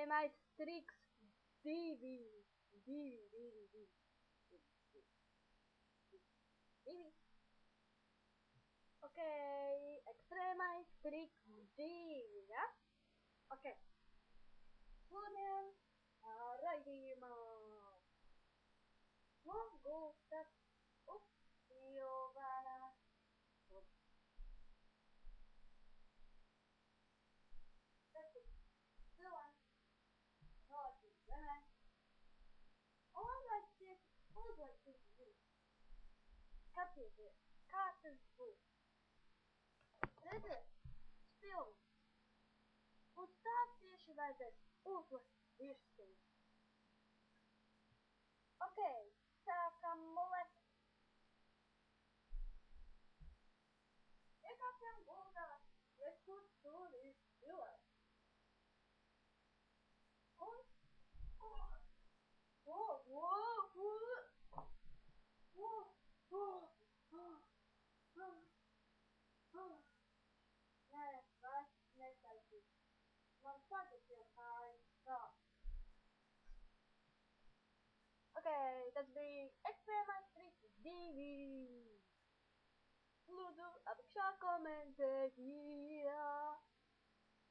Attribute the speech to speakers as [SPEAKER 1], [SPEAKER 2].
[SPEAKER 1] Extremite Tricks Divi. Divi. Okay, Extremite Tricks Divi, ja? Okay. Будем радимо. Могу так упивана. Redzi, spilgts. Un stāv tieši vajadzēs uzlikt virsū. Ok, sākam mulēt. Iekāpjam guldā, bet kur tur ir cilvēks? Un, Nē, vairs netaisīt. Man tagad jau kājas sāp. Ok, tas bija Extremite Tricks 2. Lūdzu, apakšā komentējiet.